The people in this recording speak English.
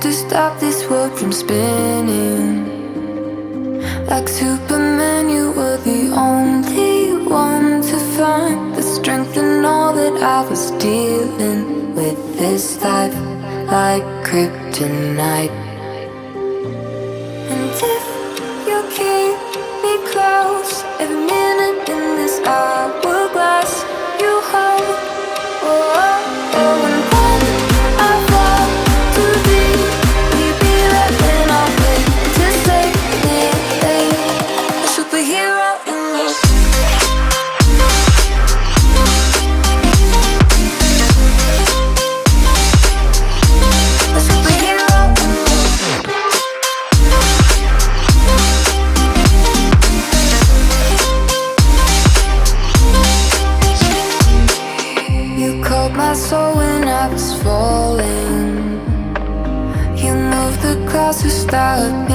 to stop this world from spinning. Like Superman, you were the only one to find the strength in all that I was dealing with. This life like kryptonite. And if you keep me close, every minute in this hourglass you hold. Oh, oh, oh, and when I fall too deep, will you be there when I wake to save me? A superhero in me. A superhero in me. You called my soul when I was falling. You moved the clouds to stop